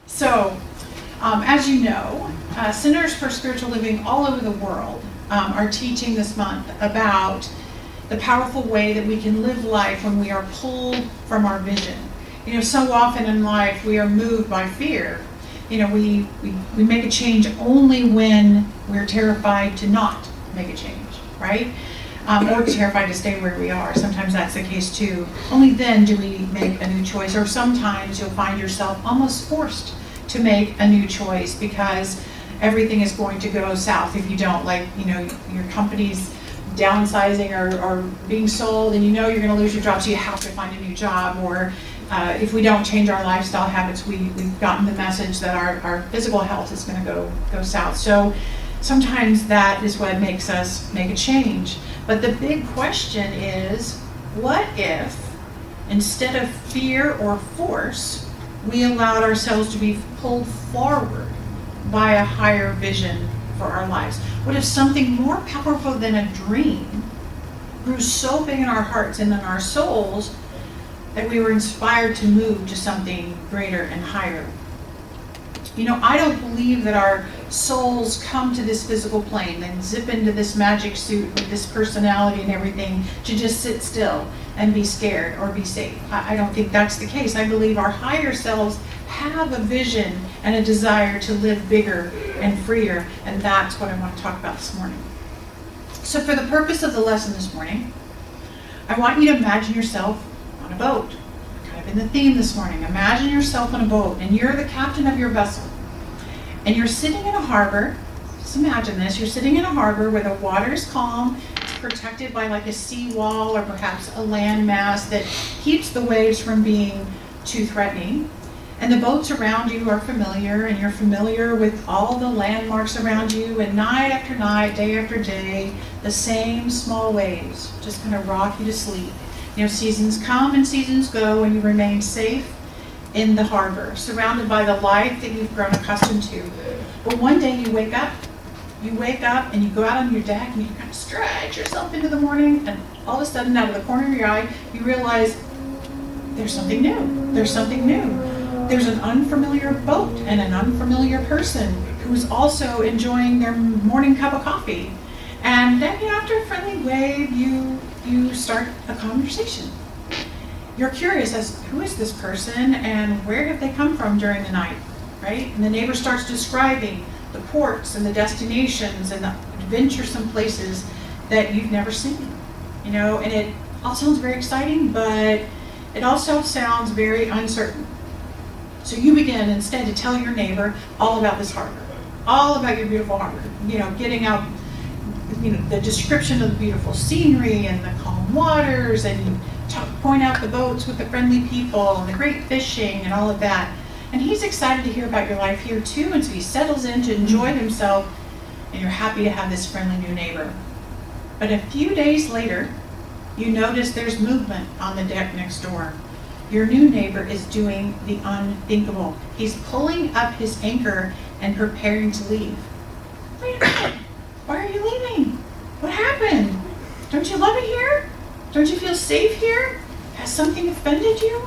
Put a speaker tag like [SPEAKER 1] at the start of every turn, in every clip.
[SPEAKER 1] So, as you know, Centers for Spiritual Living all over the world are teaching this month about the powerful way that we can live life when we are pulled from our vision. You know, so often in life we are moved by fear. You know, we make a change only when we're terrified to not make a change, right? Or terrified to stay where we are. Sometimes that's the case too. Only then do we make a new choice, or sometimes you'll find yourself almost forced to make a new choice because everything is going to go south if you don't. Like, you know, your company's downsizing or being sold and you know you're going to lose your job, so you have to find a new job. Or if we don't change our lifestyle habits, we've gotten the message that our physical health is going to go south. So sometimes that is what makes us make a change. But the big question is, what if instead of fear or force, we allowed ourselves to be pulled forward by a higher vision for our lives? What if something more powerful than a dream grew so big in our hearts and in our souls that we were inspired to move to something greater and higher? You know, I don't believe that our souls come to this physical plane and zip into this magic suit with this personality and everything to just sit still and be scared or be safe. I don't think that's the case. I believe our higher selves have a vision and a desire to live bigger and freer, and that's what I want to talk about this morning. So for the purpose of the lesson this morning, I want you to imagine yourself on a boat. Kind of in the theme this morning. Imagine yourself on a boat and you're the captain of your vessel. And you're sitting in a harbor. Just imagine this. You're sitting in a harbor where the water is calm. It's protected by like a seawall or perhaps a land mass that keeps the waves from being too threatening. And the boats around you are familiar, and you're familiar with all the landmarks around you, and night after night, day after day, the same small waves just kind of rock you to sleep. You know, seasons come and seasons go, and you remain safe in the harbor, surrounded by the life that you've grown accustomed to. But one day you wake up and you go out on your deck and you kind of stretch yourself into the morning, and all of a sudden, out of the corner of your eye, you realize there's something new. There's something new. There's an unfamiliar boat and an unfamiliar person who's also enjoying their morning cup of coffee. And then, after a friendly wave, you start a conversation. You're curious as to who is this person and where have they come from during the night, right? And the neighbor starts describing the ports and the destinations and the adventuresome places that you've never seen. You know, and it all sounds very exciting, but it also sounds very uncertain. So you begin instead to tell your neighbor all about this harbor, all about your beautiful harbor, you know, getting out, you know, the description of the beautiful scenery and the calm waters, and you point out the boats with the friendly people and the great fishing and all of that. And he's excited to hear about your life here too, and so he settles in to enjoy himself, and you're happy to have this friendly new neighbor. But a few days later, you notice there's movement on the deck next door. Your new neighbor is doing the unthinkable. He's pulling up his anchor and preparing to leave. Wait a minute, why are you leaving? What happened? Don't you love it here? Don't you feel safe here? Has something offended you?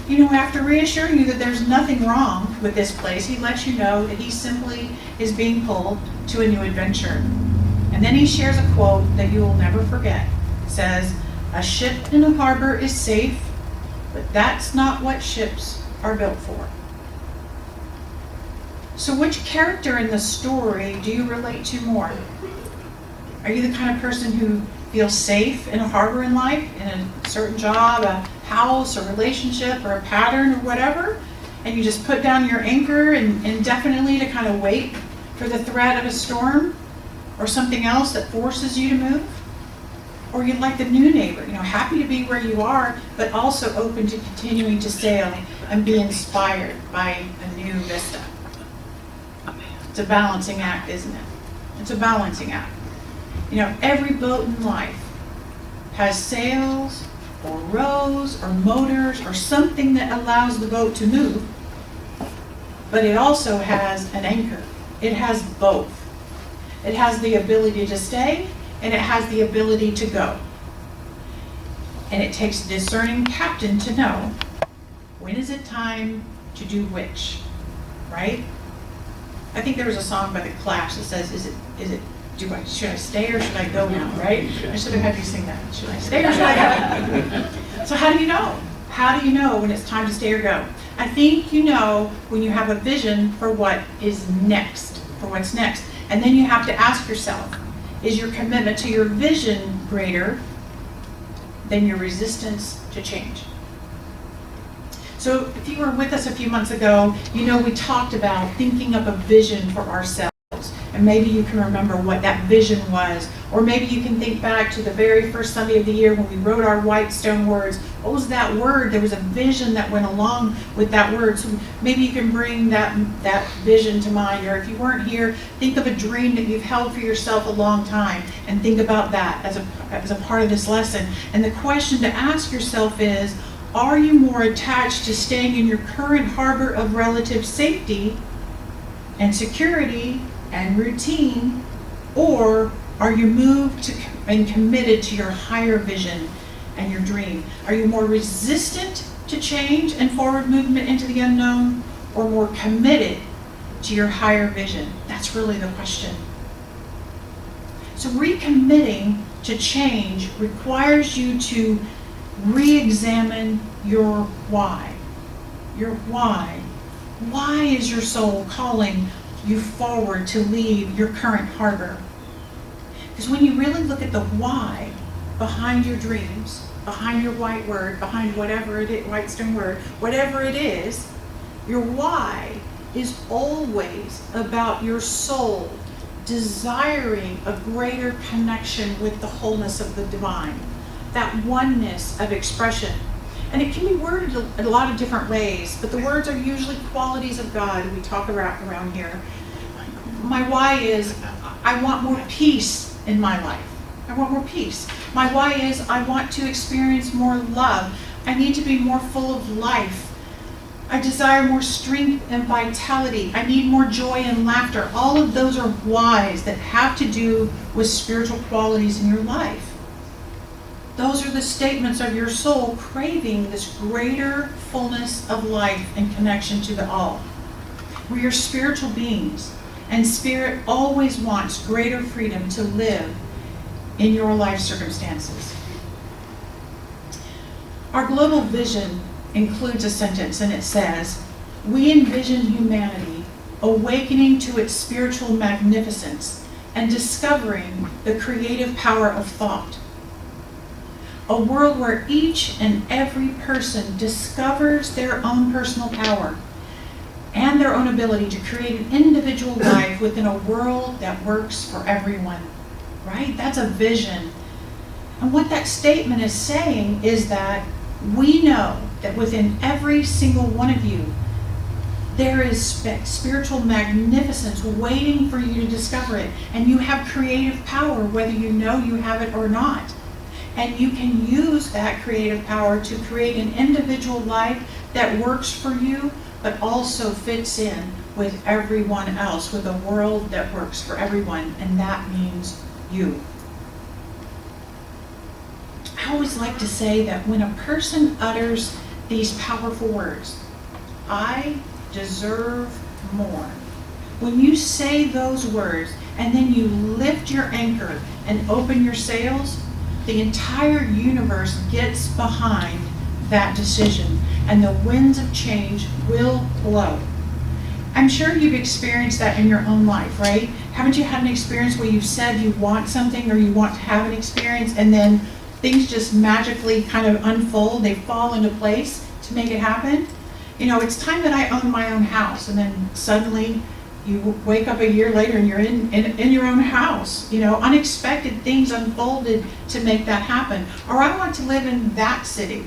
[SPEAKER 1] You know, after reassuring you that there's nothing wrong with this place, he lets you know that he simply is being pulled to a new adventure. And then he shares a quote that you will never forget. It says, "A ship in a harbor is safe, but that's not what ships are built for." So which character in the story do you relate to more? Are you the kind of person who feels safe in a harbor in life, in a certain job, a house, a relationship, or a pattern, or whatever, and you just put down your anchor and indefinitely to kind of wait for the threat of a storm or something else that forces you to move? Or you'd like the new neighbor, you know, happy to be where you are, but also open to continuing to sail and be inspired by a new vista. It's a balancing act, isn't it? It's a balancing act. You know, every boat in life has sails or rows or motors or something that allows the boat to move, but it also has an anchor. It has both. It has the ability to stay, and it has the ability to go. And it takes a discerning captain to know when is it time to do which, right? I think there was a song by the Clash that says, should I stay or should I go now, right? I should have had you sing that. Should I stay or should I go? So how do you know? How do you know when it's time to stay or go? I think you know when you have a vision for what is next, for what's next. And then you have to ask yourself, is your commitment to your vision greater than your resistance to change? So if you were with us a few months ago, you know we talked about thinking up a vision for ourselves. And maybe you can remember what that vision was. Or maybe you can think back to the very first Sunday of the year when we wrote our white stone words. What was that word? There was a vision that went along with that word. So maybe you can bring that vision to mind. Or if you weren't here, think of a dream that you've held for yourself a long time and think about that as a part of this lesson. And the question to ask yourself is, are you more attached to staying in your current harbor of relative safety and security and routine, or are you moved and committed to your higher vision and your dream? Are you more resistant to change and forward movement into the unknown, or more committed to your higher vision? That's really the question. So recommitting to change requires you to re-examine your why. Your why. Why is your soul calling you forward to leave your current harbor? Because when you really look at the why behind your dreams, behind your white word, behind whatever it is, white stone word, whatever it is, your why is always about your soul desiring a greater connection with the wholeness of the divine, that oneness of expression. And it can be worded in a lot of different ways, but the words are usually qualities of God we talk about around here. My why is, I want more peace in my life. I want more peace. My why is, I want to experience more love. I need to be more full of life. I desire more strength and vitality. I need more joy and laughter. All of those are whys that have to do with spiritual qualities in your life. Those are the statements of your soul craving this greater fullness of life and connection to the all. We are spiritual beings, and spirit always wants greater freedom to live in your life circumstances. Our global vision includes a sentence, and it says, we envision humanity awakening to its spiritual magnificence and discovering the creative power of thought. A world where each and every person discovers their own personal power and their own ability to create an individual life within a world that works for everyone, right? That's a vision. And what that statement is saying is that we know that within every single one of you, there is spiritual magnificence waiting for you to discover it. And you have creative power, whether you know you have it or not. And you can use that creative power to create an individual life that works for you, but also fits in with everyone else, with a world that works for everyone, and that means you. I always like to say that when a person utters these powerful words, I deserve more. When you say those words and then you lift your anchor and open your sails, the entire universe gets behind that decision, and the winds of change will blow. I'm sure you've experienced that in your own life, right? Haven't you had an experience where you've said you want something or you want to have an experience, and then things just magically kind of unfold, they fall into place to make it happen? You know, it's time that I own my own house, and then suddenly you wake up a year later and you're in your own house. You know, unexpected things unfolded to make that happen. Or I want to live in that city.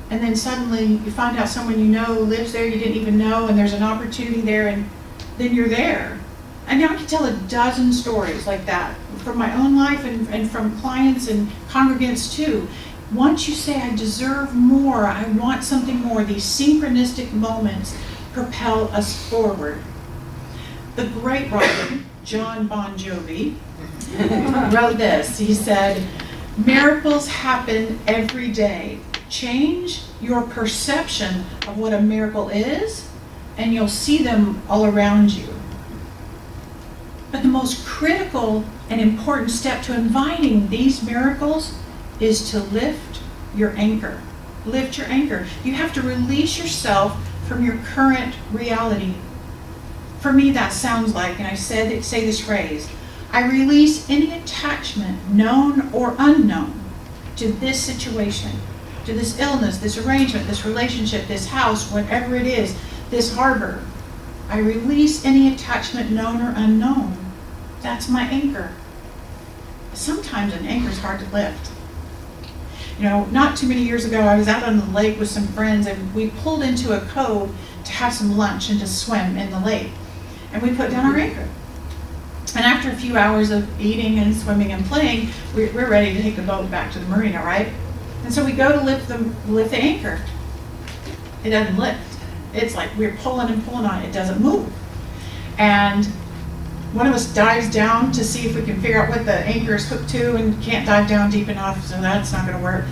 [SPEAKER 1] And then suddenly you find out someone you know lives there you didn't even know, and there's an opportunity there, and then you're there. And now I can tell a dozen stories like that from my own life and from clients and congregants too. Once you say, I deserve more, I want something more, these synchronistic moments propel us forward. The great writer, John Bon Jovi, wrote this. He said, miracles happen every day. Change your perception of what a miracle is, and you'll see them all around you. But the most critical and important step to inviting these miracles is to lift your anchor. Lift your anchor. You have to release yourself from your current reality. For me, that sounds like, and I say this phrase, I release any attachment, known or unknown, to this situation, to this illness, this arrangement, this relationship, this house, whatever it is, this harbor. I release any attachment, known or unknown. That's my anchor. Sometimes an anchor is hard to lift. You know, not too many years ago, I was out on the lake with some friends, and we pulled into a cove to have some lunch and to swim in the lake. And we put down our anchor. And after a few hours of eating and swimming and playing, we're ready to take the boat back to the marina, right? And so we go to lift the anchor. It doesn't lift. It's like we're pulling and pulling on it. It doesn't move. And one of us dives down to see if we can figure out what the anchor is hooked to, and can't dive down deep enough, so that's not going to work.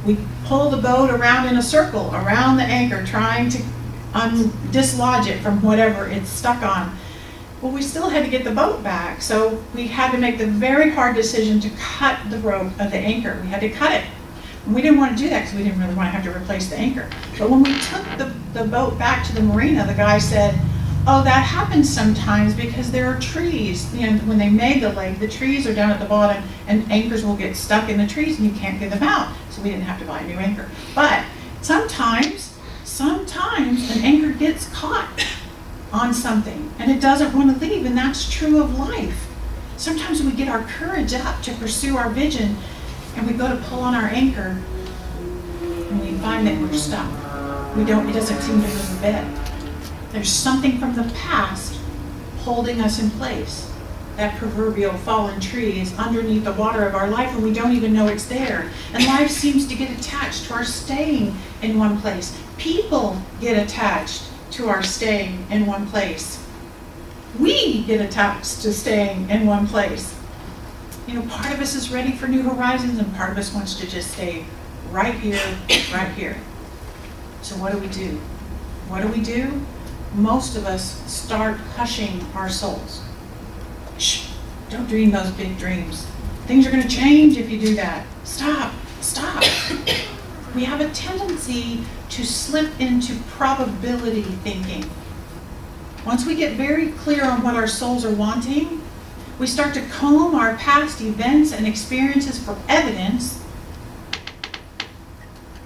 [SPEAKER 1] We pull the boat around in a circle around the anchor, trying to dislodge it from whatever it's stuck on. Well, we still had to get the boat back, so we had to make the very hard decision to cut the rope of the anchor. We had to cut it. And we didn't want to do that because we didn't really want to have to replace the anchor. But when we took the boat back to the marina, the guy said, oh, that happens sometimes because there are trees. You know, when they made the lake, the trees are down at the bottom, and anchors will get stuck in the trees and you can't get them out. So we didn't have to buy a new anchor. But sometimes an anchor gets caught on something and it doesn't want to leave, and that's true of life. Sometimes we get our courage up to pursue our vision, and we go to pull on our anchor and we find that we're stuck. It doesn't seem to move a bit. There's something from the past holding us in place. That proverbial fallen tree is underneath the water of our life, and we don't even know it's there. And life seems to get attached to our staying in one place. People get attached to our staying in one place. We get attached to staying in one place. You know, part of us is ready for new horizons, and part of us wants to just stay right here, right here. So what do we do? What do we do? Most of us start hushing our souls. Shh, don't dream those big dreams. Things are going to change if you do that. Stop. We have a tendency to slip into probability thinking. Once we get very clear on what our souls are wanting, we start to comb our past events and experiences for evidence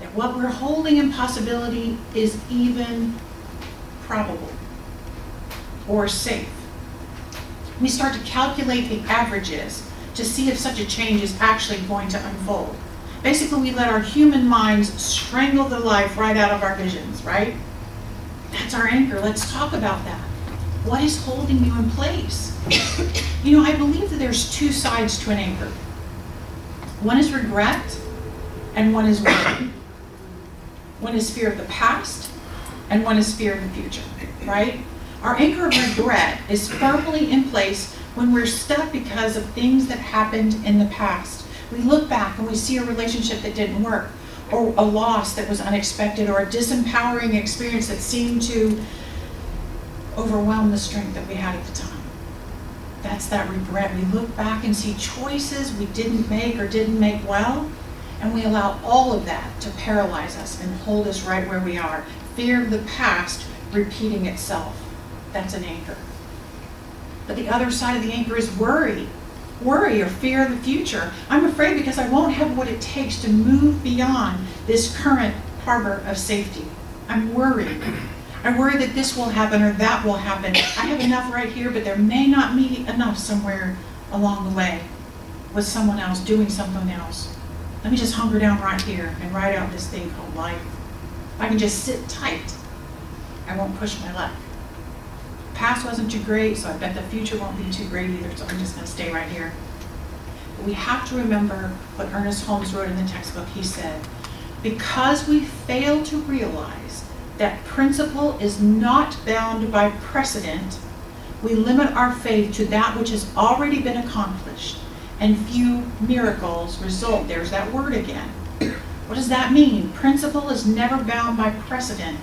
[SPEAKER 1] that what we're holding in possibility is even probable or safe. We start to calculate the averages to see if such a change is actually going to unfold. Basically, we let our human minds strangle the life right out of our visions, right? That's our anchor. Let's talk about that. What is holding you in place? You know, I believe that there's two sides to an anchor. One is regret, and one is worry. One is fear of the past, and one is fear of the future, right? Our anchor of regret is firmly in place when we're stuck because of things that happened in the past. We look back and we see a relationship that didn't work, or a loss that was unexpected, or a disempowering experience that seemed to overwhelm the strength that we had at the time. That's that regret. We look back and see choices we didn't make or didn't make well, and we allow all of that to paralyze us and hold us right where we are. Fear of the past repeating itself. That's an anchor. But the other side of the anchor is worry. Worry or fear of the future. I'm afraid because I won't have what it takes to move beyond this current harbor of safety. I'm worried. I worry that this will happen or that will happen. I have enough right here, but there may not be enough somewhere along the way with someone else doing something else. Let me just hunker down right here and ride out this thing called life. If I can just sit tight, I won't push my luck. The past wasn't too great, so I bet the future won't be too great either, so I'm just going to stay right here. But we have to remember what Ernest Holmes wrote in the textbook. He said, because we fail to realize that principle is not bound by precedent, we limit our faith to that which has already been accomplished, and few miracles result. There's that word again. What does that mean? Principle is never bound by precedent.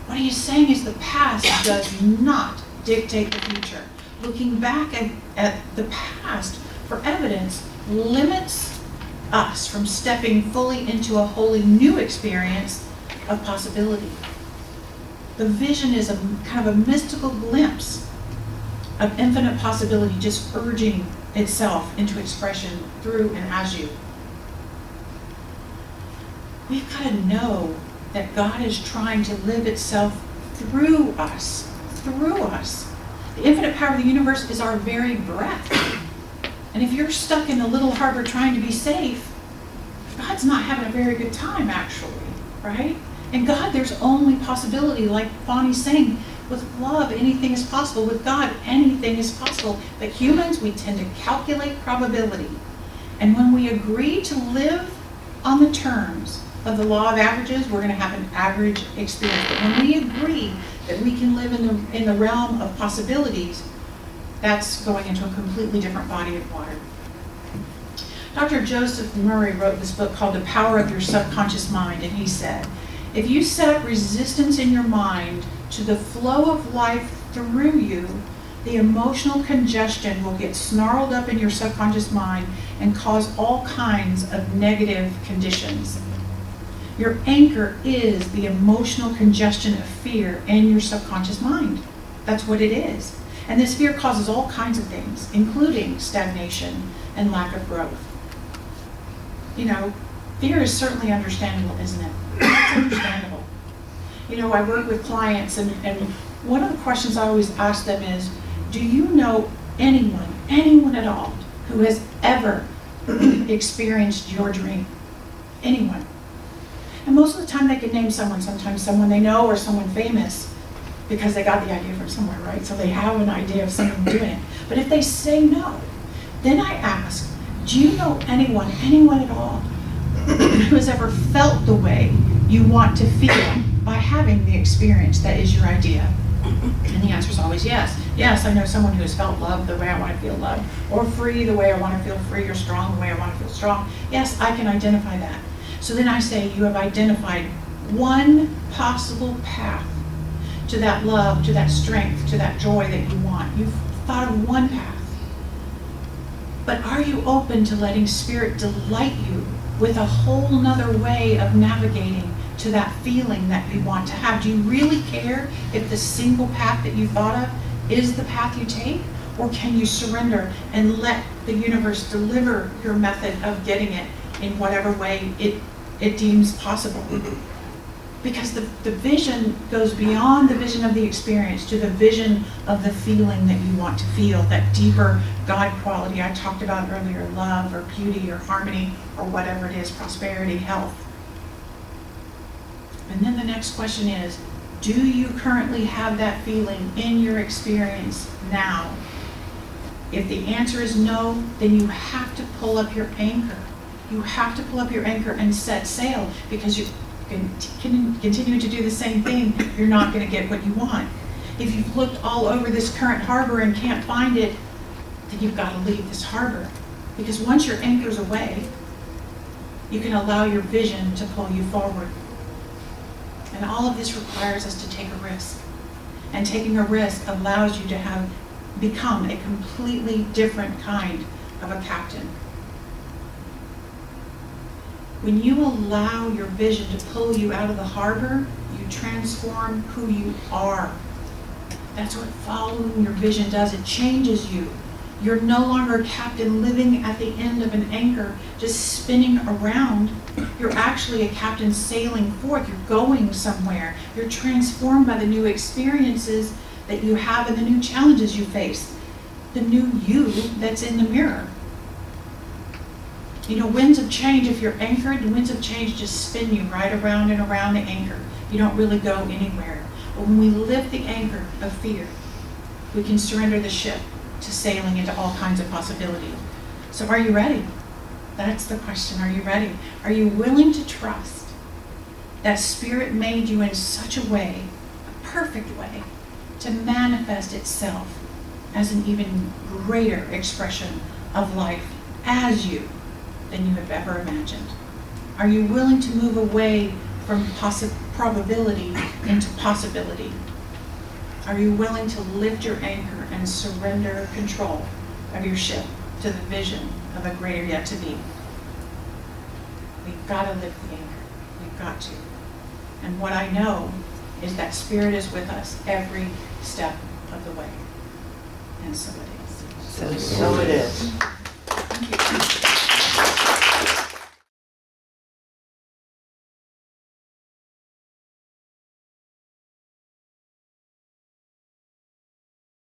[SPEAKER 1] What he is saying is the past does not dictate the future. Looking back at the past for evidence limits us from stepping fully into a wholly new experience of possibility. The vision is a kind of a mystical glimpse of infinite possibility just urging itself into expression through and as you. We've got to know that God is trying to live itself through us, through us. The infinite power of the universe is our very breath. And if you're stuck in a little harbor trying to be safe, God's not having a very good time, actually, right? In God, there's only possibility, like Bonnie's saying, with love, anything is possible. With God, anything is possible. But humans, we tend to calculate probability. And when we agree to live on the terms of the law of averages, we're going to have an average experience. But when we agree that we can live in the realm of possibilities, that's going into a completely different body of water. Dr. Joseph Murray wrote this book called The Power of Your Subconscious Mind, and he said, if you set up resistance in your mind to the flow of life through you, the emotional congestion will get snarled up in your subconscious mind and cause all kinds of negative conditions. Your anchor is the emotional congestion of fear in your subconscious mind. That's what it is. And this fear causes all kinds of things, including stagnation and lack of growth. You know, fear is certainly understandable, isn't it? It's understandable. You know, I work with clients, and one of the questions I always ask them is, do you know anyone at all, who has ever experienced your dream? Anyone. And most of the time they can name someone, sometimes someone they know or someone famous, because they got the idea from somewhere, right? So they have an idea of someone doing it. But if they say no, then I ask, do you know anyone at all, who has ever felt the way you want to feel by having the experience that is your idea? And the answer is always yes. Yes, I know someone who has felt love the way I want to feel loved, or free the way I want to feel free, or strong the way I want to feel strong. Yes, I can identify that. So then I say, you have identified one possible path to that love, to that strength, to that joy that you want. You've thought of one path. But are you open to letting Spirit delight you with a whole nother way of navigating to that feeling that you want to have? Do you really care if the single path that you thought of is the path you take? Or can you surrender and let the universe deliver your method of getting it in whatever way it deems possible? Because the vision goes beyond the vision of the experience to the vision of the feeling that you want to feel, that deeper God quality I talked about earlier, love or beauty or harmony or whatever it is, prosperity, health. And then the next question is, do you currently have that feeling in your experience now? If the answer is no, then you have to pull up your anchor. You have to pull up your anchor and set sail, because you can continue to do the same thing, you're not going to get what you want. If you've looked all over this current harbor and can't find it, then you've got to leave this harbor. Because once your anchor's away, you can allow your vision to pull you forward. And all of this requires us to take a risk. And taking a risk allows you to become a completely different kind of a captain. When you allow your vision to pull you out of the harbor, you transform who you are. That's what following your vision does. It changes you. You're no longer a captain living at the end of an anchor, just spinning around. You're actually a captain sailing forth. You're going somewhere. You're transformed by the new experiences that you have and the new challenges you face. The new you that's in the mirror. You know, winds of change, if you're anchored, the winds of change just spin you right around and around the anchor. You don't really go anywhere. But when we lift the anchor of fear, we can surrender the ship to sailing into all kinds of possibility. So are you ready? That's the question. Are you ready? Are you willing to trust that Spirit made you in such a way, a perfect way, to manifest itself as an even greater expression of life as you than you have ever imagined? Are you willing to move away from probability into possibility? Are you willing to lift your anchor and surrender control of your ship to the vision of a greater yet to be? We've got to lift the anchor. We've got to. And what I know is that Spirit is with us every step of the way. And so it is.
[SPEAKER 2] So it is.